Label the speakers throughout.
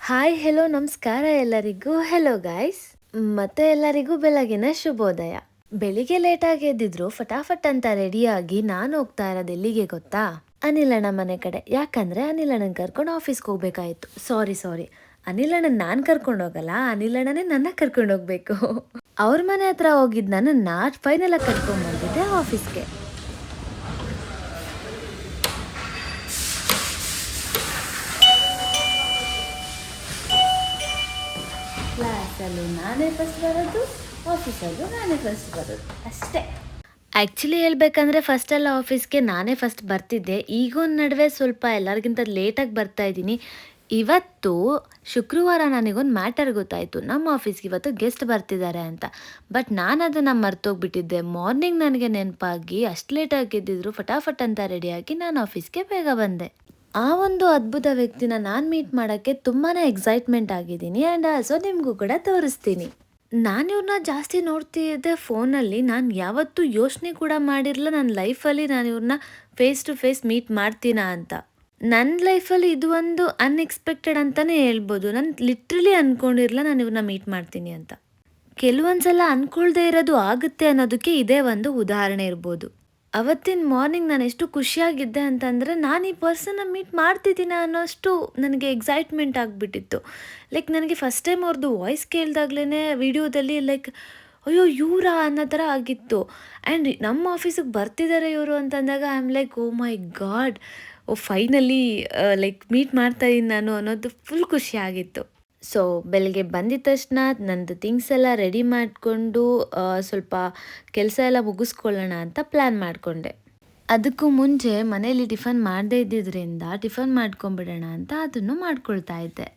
Speaker 1: Hi hello ನಮಸ್ಕಾರ ಎಲ್ಲರಿಗೂ. Hello guys. ಮತ್ತೆ ಎಲ್ಲರಿಗೂ ಬೆಳಗಿನ ಶುಭೋದಯ. ಬೆಳಿಗ್ಗೆ ಲೇಟಾಗಿ ಎದ್ದಿದ್ರು ಫಟಾಫಟ್ ಅಂತ ರೆಡಿಯಾಗಿ ನಾನು ಹೋಗ್ತಾ ಇರೋದು ಎಲ್ಲಿಗೆ ಗೊತ್ತಾ? ಅನಿಲಣ್ಣ ಮನೆ ಕಡೆ. ಯಾಕಂದ್ರೆ ಅನಿಲಣ್ಣನ ಕರ್ಕೊಂಡು ಆಫೀಸ್ಗೆ ಹೋಗ್ಬೇಕಾಯ್ತು. ಸಾರಿ ಅನಿಲಣ್ಣನ ನಾನು ಕರ್ಕೊಂಡು ಹೋಗಲ್ಲ, ಅನಿಲಣ್ಣನೇ ನನ್ನ ಕರ್ಕೊಂಡು ಹೋಗ್ಬೇಕು. ಅವ್ರ ಮನೆ ಹತ್ರ ಹೋಗಿದ್ ನನ್ನ ಫೈನಲ್ ಆಗಿ ಕರ್ಕೊಂಡ್ ಬಂದಿದ್ದೆ ಆಫೀಸ್ಗೆ. ಕ್ಲಾಸಲ್ಲೂ ನಾನೇ ಫಸ್ಟ್ ಬರೋದು, ಆಫೀಸಲ್ಲೂ ನಾನೇ ಫಸ್ಟ್ ಬರೋದು ಅಷ್ಟೇ. ಆ್ಯಕ್ಚುಲಿ ಹೇಳ್ಬೇಕಂದ್ರೆ ಫಸ್ಟೆಲ್ಲ ಆಫೀಸ್ಗೆ ನಾನೇ ಫಸ್ಟ್ ಬರ್ತಿದ್ದೆ. ಈಗೊಂದು ನಡುವೆ ಸ್ವಲ್ಪ ಎಲ್ಲರಿಗಿಂತ ಲೇಟಾಗಿ ಬರ್ತಾ ಇದ್ದೀನಿ. ಇವತ್ತು ಶುಕ್ರವಾರ ನನಗೊಂದು ಮ್ಯಾಟರ್ ಗೊತ್ತಾಯಿತು. ನಮ್ಮ ಆಫೀಸ್ಗೆ ಇವತ್ತು ಗೆಸ್ಟ್ ಬರ್ತಿದ್ದಾರೆ ಅಂತ. ಬಟ್ ನಾನು ಅದನ್ನು ಮರ್ತೋಗ್ಬಿಟ್ಟಿದ್ದೆ. ಮಾರ್ನಿಂಗ್ ನನಗೆ ನೆನಪಾಗಿ ಅಷ್ಟು ಲೇಟಾಗಿ ಎದ್ದಿದ್ರು ಫಟಾಫಟ್ ಅಂತ ರೆಡಿಯಾಗಿ ನಾನು ಆಫೀಸ್ಗೆ ಬೇಗ ಬಂದೆ. ಆ ಒಂದು ಅದ್ಭುತ ವ್ಯಕ್ತಿನ ನಾನು ಮೀಟ್ ಮಾಡೋಕ್ಕೆ ತುಂಬಾ ಎಕ್ಸೈಟ್ಮೆಂಟ್ ಆಗಿದ್ದೀನಿ. ಆ್ಯಂಡ್ ಆಲ್ಸೋ ನಿಮಗೂ ಕೂಡ ತೋರಿಸ್ತೀನಿ. ನಾನು ಇವ್ರನ್ನ ಜಾಸ್ತಿ ನೋಡ್ತಿದ್ದೆ ಫೋನಲ್ಲಿ. ನಾನು ಯಾವತ್ತೂ ಯೋಚನೆ ಕೂಡ ಮಾಡಿರಲಿಲ್ಲ ನನ್ನ ಲೈಫಲ್ಲಿ ನಾನು ಇವ್ರನ್ನ ಫೇಸ್ ಟು ಫೇಸ್ ಮೀಟ್ ಮಾಡ್ತೀನಾ ಅಂತ. ನನ್ನ ಲೈಫಲ್ಲಿ ಇದು ಒಂದು ಅನ್ಎಕ್ಸ್ಪೆಕ್ಟೆಡ್ ಅಂತಲೇ ಹೇಳ್ಬೋದು. ನಾನು ಲಿಟ್ರಲಿ ಅಂದ್ಕೊಂಡಿರಲಿಲ್ಲ ನಾನು ಇವ್ರನ್ನ ಮೀಟ್ ಮಾಡ್ತೀನಿ ಅಂತ. ಕೆಲವೊಂದ್ಸಲ ಅಂದ್ಕೊಳ್ದೇ ಇರೋದು ಆಗುತ್ತೆ ಅನ್ನೋದಕ್ಕೆ ಇದೇ ಒಂದು ಉದಾಹರಣೆ ಇರ್ಬೋದು. ಅವತ್ತಿನ ಮಾರ್ನಿಂಗ್ ನಾನು ಎಷ್ಟು ಖುಷಿಯಾಗಿದ್ದೆ ಅಂತಂದರೆ ನಾನು ಈ ಪರ್ಸನ್ನ ಮೀಟ್ ಮಾಡ್ತಿದ್ದೀನಿ ಅನ್ನೋಷ್ಟು ನನಗೆ ಎಕ್ಸೈಟ್ಮೆಂಟ್ ಆಗಿಬಿಟ್ಟಿತ್ತು. ಲೈಕ್ ನನಗೆ ಫಸ್ಟ್ ಟೈಮ್ ಅವ್ರದ್ದು ವಾಯ್ಸ್ ಕೇಳಿದಾಗ್ಲೇ ವಿಡಿಯೋದಲ್ಲಿ ಲೈಕ್ ಅಯ್ಯೋ ಇವರಾ ಅನ್ನೋ ಥರ ಆಗಿತ್ತು. ಆ್ಯಂಡ್ ನಮ್ಮ ಆಫೀಸಿಗೆ ಬರ್ತಿದ್ದಾರೆ ಇವರು ಅಂತಂದಾಗ I am like oh my God, finally like meet ಮಾಡ್ತಾಯಿದ್ದೀನಿ ನಾನು ಅನ್ನೋದು ಫುಲ್ ಖುಷಿಯಾಗಿತ್ತು. ಸೊ ಬೆಳಗ್ಗೆ ಬಂದಿದ್ದ ತಕ್ಷಣ ನಂದು ಥಿಂಗ್ಸ್ ಎಲ್ಲ ರೆಡಿ ಮಾಡಿಕೊಂಡು ಸ್ವಲ್ಪ ಕೆಲಸ ಎಲ್ಲ ಮುಗಿಸ್ಕೊಳ್ಳೋಣ ಅಂತ ಪ್ಲ್ಯಾನ್ ಮಾಡಿಕೊಂಡೆ. ಅದಕ್ಕೂ ಮುಂಚೆ ಮನೇಲಿ ಟಿಫನ್ ಮಾಡದೇ ಇದ್ದಿದ್ದರಿಂದ ಟಿಫನ್ ಮಾಡ್ಕೊಂಬಿಡೋಣ ಅಂತ ಅದನ್ನು ಮಾಡ್ಕೊಳ್ತಾ ಇದ್ದೆ.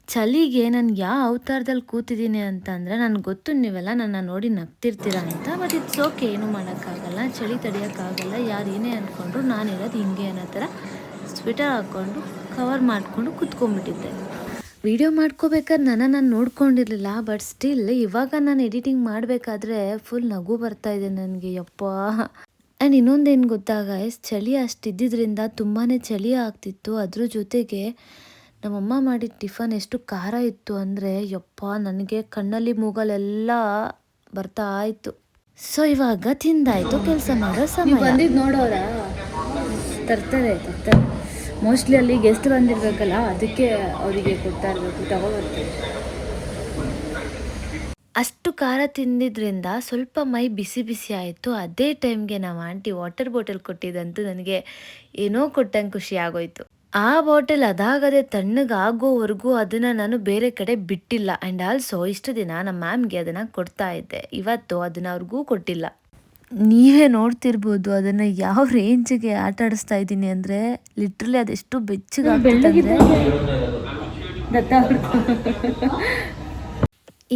Speaker 1: ಚಳಿಗೆ ನಾನು ಯಾವ ಅವತಾರದಲ್ಲಿ ಕೂತಿದ್ದೀನಿ ಅಂತಂದರೆ ನನಗೆ ಗೊತ್ತು ನೀವೆಲ್ಲ ನನ್ನ ನೋಡಿ ನಗ್ತಿರ್ತೀರ ಅಂತ. ಬಟ್ ಇಟ್ಸ್ ಓಕೆ, ಏನೂ ಮಾಡೋಕ್ಕಾಗಲ್ಲ, ಚಳಿ ತಡೆಯೋಕ್ಕಾಗಲ್ಲ. ಯಾರು ಏನೇ ಅಂದ್ಕೊಂಡ್ರು ನಾನಿರೋದು ಹಿಂಗೆ ಅನ್ನೋ ಥರ ಸ್ವೆಟರ್ ಹಾಕ್ಕೊಂಡು ಕವರ್ ಮಾಡಿಕೊಂಡು ಕೂತ್ಕೊಂಡ್ಬಿಟ್ಟಿದ್ದೆ. ವಿಡಿಯೋ ಮಾಡ್ಕೋಬೇಕಾದ್ರೆ ನಾನು ನೋಡ್ಕೊಂಡಿರಲಿಲ್ಲ. ಬಟ್ ಸ್ಟಿಲ್ ಇವಾಗ ನಾನು ಎಡಿಟಿಂಗ್ ಮಾಡಬೇಕಾದ್ರೆ ಫುಲ್ ನಗು ಬರ್ತಾಯಿದೆ ನನಗೆ, ಯಪ್ಪ. ಆ್ಯಂಡ್ ಇನ್ನೊಂದೇನು ಗೊತ್ತಾಗ, ಚಳಿ ಅಷ್ಟಿದ್ದಿದ್ದರಿಂದ ತುಂಬಾ ಚಳಿ ಆಗ್ತಿತ್ತು. ಅದ್ರ ಜೊತೆಗೆ ನಮ್ಮಮ್ಮ ಮಾಡಿದ ಟಿಫನ್ ಎಷ್ಟು ಖಾರ ಇತ್ತು ಅಂದರೆ ಯಪ್ಪ, ನನಗೆ ಕಣ್ಣಲ್ಲಿ ಮೂಗಲೆಲ್ಲ ಬರ್ತಾ ಆಯಿತು. ಸೊ ಇವಾಗ ತಿಂದಾಯಿತು, ಕೆಲಸ ಮಾಡೋ ಸಮಯ.
Speaker 2: ಬಂದಿದ್ದು ನೋಡೋರ ತರ್ತಾರೆ. ಮೋಸ್ಟ್ಲಿ ಅಲ್ಲಿ ಗೆಸ್ಟ್ ಬಂದಿರಬೇಕಲ್ಲ, ಅದಕ್ಕೆ ಅವರಿಗೆ ಕೊಡ್ತಾ ಇರಬೇಕು, ತಗೋಬರ್ತೀವಿ.
Speaker 1: ಅಷ್ಟು ಖಾರ ತಿಂದಿದ್ರಿಂದ ಸ್ವಲ್ಪ ಮೈ ಬಿಸಿ ಬಿಸಿ ಆಯಿತು. ಅದೇ ಟೈಮ್ಗೆ ನಾವು ಆಂಟಿ ವಾಟರ್ ಬಾಟಲ್ ಕೊಟ್ಟಿದ್ದಂತೂ ನನಗೆ ಏನೋ ಕೊಟ್ಟಂಗೆ ಖುಷಿ ಆಗೋಯ್ತು. ಆ ಬಾಟಲ್ ಅದಾಗದೆ ತಣ್ಣಗಾಗೋವರೆಗೂ ಅದನ್ನು ನಾನು ಬೇರೆ ಕಡೆ ಬಿಟ್ಟಿಲ್ಲ. ಆ್ಯಂಡ್ ಆಲ್ಸೋ ಇಷ್ಟು ದಿನ ನಮ್ಮ ಮ್ಯಾಮ್ಗೆ ಅದನ್ನು ಕೊಡ್ತಾ ಇದ್ದೆ. ಇವತ್ತು ಅದನ್ನು ಅವ್ರಿಗೂ ಕೊಟ್ಟಿಲ್ಲ. ನೀವೇ ನೋಡ್ತಿರ್ಬೋದು ಅದನ್ನು ಯಾವ ರೇಂಜಿಗೆ ಆಟ ಆಡಿಸ್ತಾ ಇದ್ದೀನಿ ಅಂದರೆ ಲಿಟ್ರಲಿ ಅದೆಷ್ಟು ಬೆಚ್ಚಗಾಗ್ತದೆ.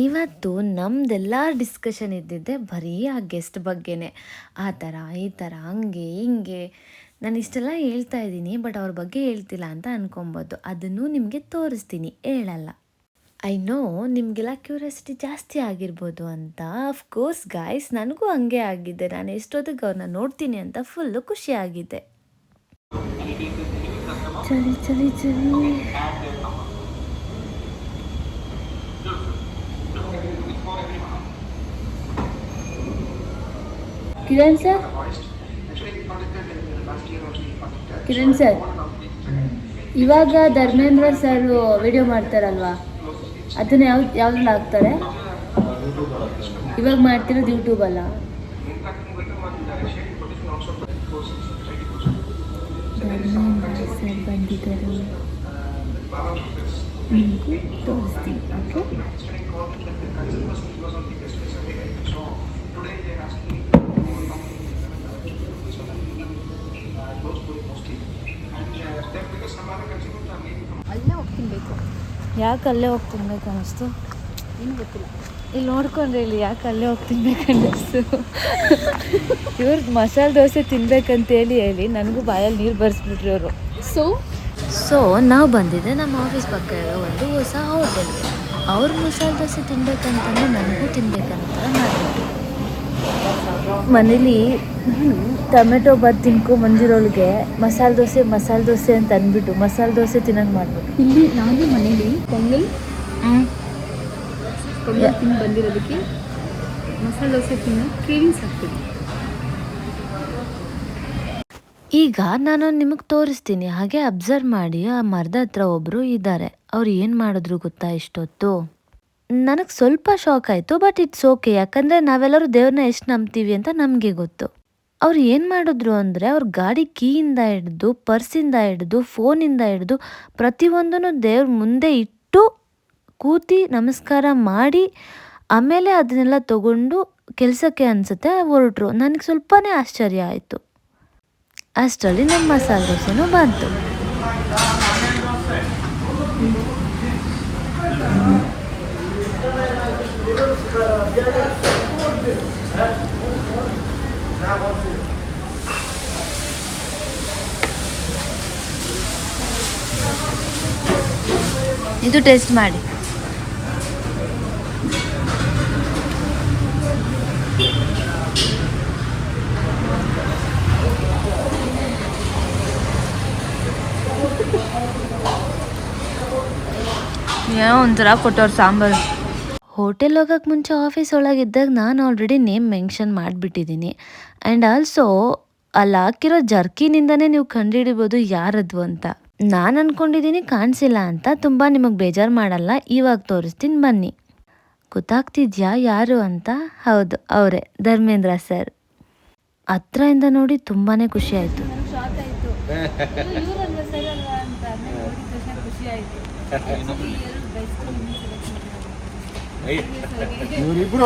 Speaker 1: ಇವತ್ತು ನಮ್ದೆಲ್ಲ ಡಿಸ್ಕಷನ್ ಇದ್ದಿದ್ದೆ ಬರೀ ಆ ಗೆಸ್ಟ್ ಬಗ್ಗೆನೇ. ಆ ಥರ ಈ ಥರ ಹಂಗೆ ಹಿಂಗೆ ನಾನು ಇಷ್ಟೆಲ್ಲ ಹೇಳ್ತಾ ಇದ್ದೀನಿ, ಬಟ್ ಅವ್ರ ಬಗ್ಗೆ ಹೇಳ್ತಿಲ್ಲ ಅಂತ ಅನ್ಕೊಬೋದು. ಅದನ್ನು ನಿಮಗೆ ತೋರಿಸ್ತೀನಿ, ಹೇಳಲ್ಲ. ಐ ನೋ ನಿಮಗೆಲ್ಲ ಕ್ಯೂರಿಯಾಸಿಟಿ ಜಾಸ್ತಿ ಆಗಿರ್ಬೋದು ಅಂತ. ಅಫ್ಕೋರ್ಸ್ ಗಾಯ್ಸ್, ನನಗೂ ಹಂಗೆ ಆಗಿದ್ದೆ. ನಾನು ಎಷ್ಟೊತ್ತಿಗೆ ಅವ್ರನ್ನ ನೋಡ್ತೀನಿ ಅಂತ ಫುಲ್ಲು ಖುಷಿಯಾಗಿದ್ದೆ. ಚಳಿ ಚಳಿ ಚಳಿ.
Speaker 2: ಕಿರಣ್ ಸರ್ ಇವಾಗ ಧರ್ಮೇಂದ್ರ ಸರ್ ವಿಡಿಯೋ ಮಾಡ್ತಾರಲ್ವಾ, ಅದನ್ನ ಯಾವ್ದ್ರಲ್ಲಿ ಹಾಕ್ತಾರೆ? ಇವಾಗ ಮಾಡ್ತಿರೋದು ಯೂಟ್ಯೂಬಲ್ಲ. ಧರ್ಮೇಂದ್ರ ಸರ್ ಬಂದಿದ್ದಾರೆ, ತೋರಿಸ್ತೀನಿ. ಓಕೆ, ಅಲ್ಲೇ ಹೋಗಿ ತಿನ್ಬೇಕು.
Speaker 1: ಯಾಕೆ ಅಲ್ಲೇ ಹೋಗಿ ತಿನ್ಬೇಕು ಅನ್ನಿಸ್ತು?
Speaker 2: ಏನು ಗೊತ್ತಿಲ್ಲ,
Speaker 1: ಇಲ್ಲಿ ನೋಡ್ಕೊಂಡ್ರೆ ಇಲ್ಲಿ ಯಾಕೆ ಅಲ್ಲೇ ಹೋಗಿ ತಿನ್ಬೇಕು ಅನ್ನಿಸ್ತು? ಇವ್ರದ್ದು ಮಸಾಲೆ ದೋಸೆ ತಿನ್ಬೇಕಂತೇಳಿ ನನಗೂ ಬಾಯಲ್ಲಿ ನೀರು ಬರ್ಸ್ಬಿಟ್ರಿ ಅವರು. ಸೊ ನಾವು ಬಂದಿದ್ದೆ ನಮ್ಮ ಆಫೀಸ್ ಪಕ್ಕ ಇರೋ ಒಂದು ಹೊಸ ಹೋಟೆಲ್ಗೆ. ಅವ್ರ ಮಸಾಲೆ ದೋಸೆ ತಿನ್ಬೇಕಂತಂದ್ರೆ ನನಗೂ ತಿನ್ಬೇಕಂತ ಮಾಡಿಬಿಟ್ಟು
Speaker 2: ಮನೇಲಿ ಟೊಮೆಟೊ ಬಾತ್ ತಿನ್ಕೊಂಬಂದಿರೋಳಿಗೆ ಮಸಾಲೆ ದೋಸೆ ಅಂತ ಅಂದ್ಬಿಟ್ಟು ಮಸಾಲೆ ದೋಸೆ ತಿನ್ನಂಗೆ ಮಾಡ್ಬೇಕು.
Speaker 3: ಇಲ್ಲಿ ನಾನು ಮನೇಲಿ ಪೊಂಗಲ್ ತಿಂದು ಬಂದಿರೋದಕ್ಕೆ ಮಸಾಲೆ ದೋಸೆ ತಿನ್ನೋ ಕ್ರೇವಿಂಗ್ಸ್ ಆಗ್ತದೆ.
Speaker 1: ಈಗ ನಾನು ನಿಮಗೆ ತೋರಿಸ್ತೀನಿ, ಹಾಗೆ ಅಬ್ಸರ್ವ್ ಮಾಡಿ. ಆ ಮರದ ಹತ್ರ ಒಬ್ಬರು ಇದ್ದಾರೆ. ಅವ್ರು ಏನು ಮಾಡಿದ್ರು ಗೊತ್ತಾ ಇಷ್ಟೊತ್ತು? ನನಗೆ ಸ್ವಲ್ಪ ಶಾಕ್ ಆಯಿತು, ಬಟ್ ಇಟ್ಸ್ ಓಕೆ. ಯಾಕಂದರೆ ನಾವೆಲ್ಲರೂ ದೇವ್ರನ್ನ ಎಷ್ಟು ನಂಬ್ತೀವಿ ಅಂತ ನಮಗೆ ಗೊತ್ತು. ಅವ್ರು ಏನು ಮಾಡಿದ್ರು ಅಂದರೆ ಅವ್ರ ಗಾಡಿ ಕೀಯಿಂದ ಹಿಡಿದು, ಪರ್ಸಿಂದ ಹಿಡಿದು, ಫೋನಿಂದ ಹಿಡಿದು ಪ್ರತಿಯೊಂದನ್ನು ದೇವ್ರ ಮುಂದೆ ಇಟ್ಟು ಕೂತಿ ನಮಸ್ಕಾರ ಮಾಡಿ ಆಮೇಲೆ ಅದನ್ನೆಲ್ಲ ತಗೊಂಡು ಕೆಲಸಕ್ಕೆ ಅನಿಸುತ್ತೆ ಹೊರಟ್ರು. ನನಗೆ ಸ್ವಲ್ಪನೇ ಆಶ್ಚರ್ಯ ಆಯಿತು. ಅಷ್ಟರಲ್ಲಿ ನಮ್ಮ ಮಸಾಲೆ ದೋಸೆನೂ ಬಂತು. ಇದು ಟೇಸ್ಟ್ ಮಾಡಿ.
Speaker 2: ಏನೋ ಒಂಥರ ಕೊಟ್ಟವ್ರು ಸಾಂಬಾರು.
Speaker 1: ಹೋಟೆಲ್ ಹೋಗೋಕ್ಕೆ ಮುಂಚೆ ಆಫೀಸ್ ಒಳಗಿದ್ದಾಗ ನಾನು ಆಲ್ರೆಡಿ ನೇಮ್ ಮೆನ್ಷನ್ ಮಾಡಿಬಿಟ್ಟಿದ್ದೀನಿ. ಆ್ಯಂಡ್ ಆಲ್ಸೋ ಅಲ್ಲಿ ಹಾಕಿರೋ ಜರ್ಕಿನಿಂದನೇ ನೀವು ಕಂಡುಹಿಡಿಬೋದು ಯಾರದು ಅಂತ. ನಾನು ಅಂದ್ಕೊಂಡಿದ್ದೀನಿ ಕಾಣಿಸಿಲ್ಲ ಅಂತ. ತುಂಬ ನಿಮಗೆ ಬೇಜಾರು ಮಾಡಲ್ಲ, ಇವಾಗ ತೋರಿಸ್ತೀನಿ ಬನ್ನಿ. ಗೊತ್ತಾಗ್ತಿದ್ಯಾ ಯಾರು ಅಂತ? ಹೌದು, ಅವರೇ, ಧರ್ಮೇಂದ್ರ ಸರ್. ಹತ್ರದಿಂದ ನೋಡಿ ತುಂಬಾ ಖುಷಿ ಆಯಿತು.
Speaker 2: ಶಾಕ್ ಆಯಿತು, ಇವರಲ್ವಾ ಸರ್ ಅಲ್ವಾ ಅಂತ ನೋಡಿದ ತಕ್ಷಣ ಖುಷಿ ಆಯಿತು.
Speaker 4: ಇವರಿಬ್ರು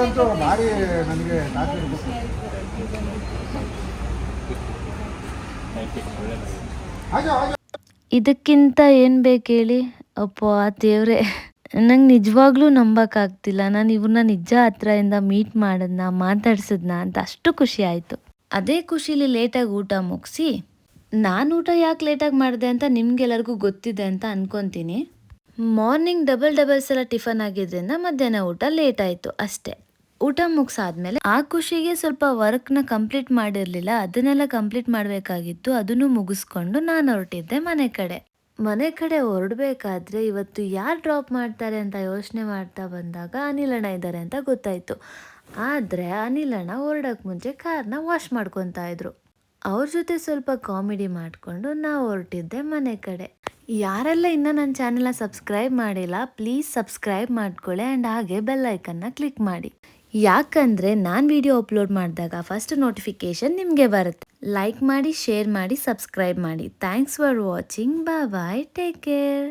Speaker 4: ಅಂತೂ ಭಾರಿ ನನಗೆ
Speaker 1: ಇದಕ್ಕಿಂತ ಏನು ಬೇಕು ಹೇಳಿ? ಅಪ್ಪ ದೇವ್ರೆ, ನಂಗೆ ನಿಜವಾಗ್ಲೂ ನಂಬಕ್ಕಾಗ್ತಿಲ್ಲ. ನಾನು ಇವ್ರನ್ನ ನಿಜ ಹತ್ರದಿಂದ ಮೀಟ್ ಮಾಡೋದನ್ನ, ಮಾತಾಡ್ಸೋದನ್ನ ಅಂತ ಅಷ್ಟು ಖುಷಿ ಆಯಿತು. ಅದೇ ಖುಷಿಲಿ ಲೇಟಾಗಿ ಊಟ ಮುಗಿಸಿ, ನಾನು ಊಟ ಯಾಕೆ ಲೇಟಾಗಿ ಮಾಡಿದೆ ಅಂತ ನಿಮ್ಗೆಲ್ಲರಿಗೂ ಗೊತ್ತಿದೆ ಅಂತ ಅನ್ಕೊತೀನಿ. ಮಾರ್ನಿಂಗ್ ಡಬಲ್ ಸಲ ಟಿಫನ್ ಆಗಿದ್ರಿಂದ ಮಧ್ಯಾಹ್ನ ಊಟ ಲೇಟ್ ಆಯಿತು ಅಷ್ಟೇ. ಊಟ ಮುಗಿಸಾದ್ಮೇಲೆ ಆ ಖುಷಿಗೆ ಸ್ವಲ್ಪ ವರ್ಕ್ನ ಕಂಪ್ಲೀಟ್ ಮಾಡಿರಲಿಲ್ಲ, ಅದನ್ನೆಲ್ಲ ಕಂಪ್ಲೀಟ್ ಮಾಡಬೇಕಾಗಿತ್ತು. ಅದನ್ನು ಮುಗಿಸ್ಕೊಂಡು ನಾನು ಹೊರಟಿದ್ದೆ ಮನೆ ಕಡೆ ಹೊರಡಬೇಕಾದ್ರೆ ಇವತ್ತು ಯಾರು ಡ್ರಾಪ್ ಮಾಡ್ತಾರೆ ಅಂತ ಯೋಚನೆ ಮಾಡ್ತಾ ಬಂದಾಗ ಅನಿಲಣ್ಣ ಇದ್ದಾರೆ ಅಂತ ಗೊತ್ತಾಯಿತು. ಆದರೆ ಅನಿಲಣ್ಣ ಹೊರಡೋಕ್ಕೆ ಮುಂಚೆ ಕಾರ್ನ ವಾಶ್ ಮಾಡ್ಕೊತಾ ಇದ್ರು. ಅವ್ರ ಜೊತೆ ಸ್ವಲ್ಪ ಕಾಮಿಡಿ ಮಾಡಿಕೊಂಡು ನಾವು ಹೊರಟಿದ್ದೆ ಮನೆ ಕಡೆ. ಯಾರೆಲ್ಲ ಇನ್ನೂ ನನ್ನ ಚಾನೆಲ್ನ ಸಬ್ಸ್ಕ್ರೈಬ್ ಮಾಡಿಲ್ಲ, ಪ್ಲೀಸ್ ಸಬ್ಸ್ಕ್ರೈಬ್ ಮಾಡ್ಕೊಳ್ಳಿ ಆ್ಯಂಡ್ ಹಾಗೆ ಬೆಲ್ ಐಕನ್ನ ಕ್ಲಿಕ್ ಮಾಡಿ. ಯಾಕಂದರೆ ನಾನು ವಿಡಿಯೋ ಅಪ್ಲೋಡ್ ಮಾಡಿದಾಗ ಫಸ್ಟ್ ನೋಟಿಫಿಕೇಷನ್ ನಿಮಗೆ ಬರುತ್ತೆ. ಲೈಕ್ ಮಾಡಿ, ಶೇರ್ ಮಾಡಿ, ಸಬ್ಸ್ಕ್ರೈಬ್ ಮಾಡಿ. Thanks for watching. Bye, take care.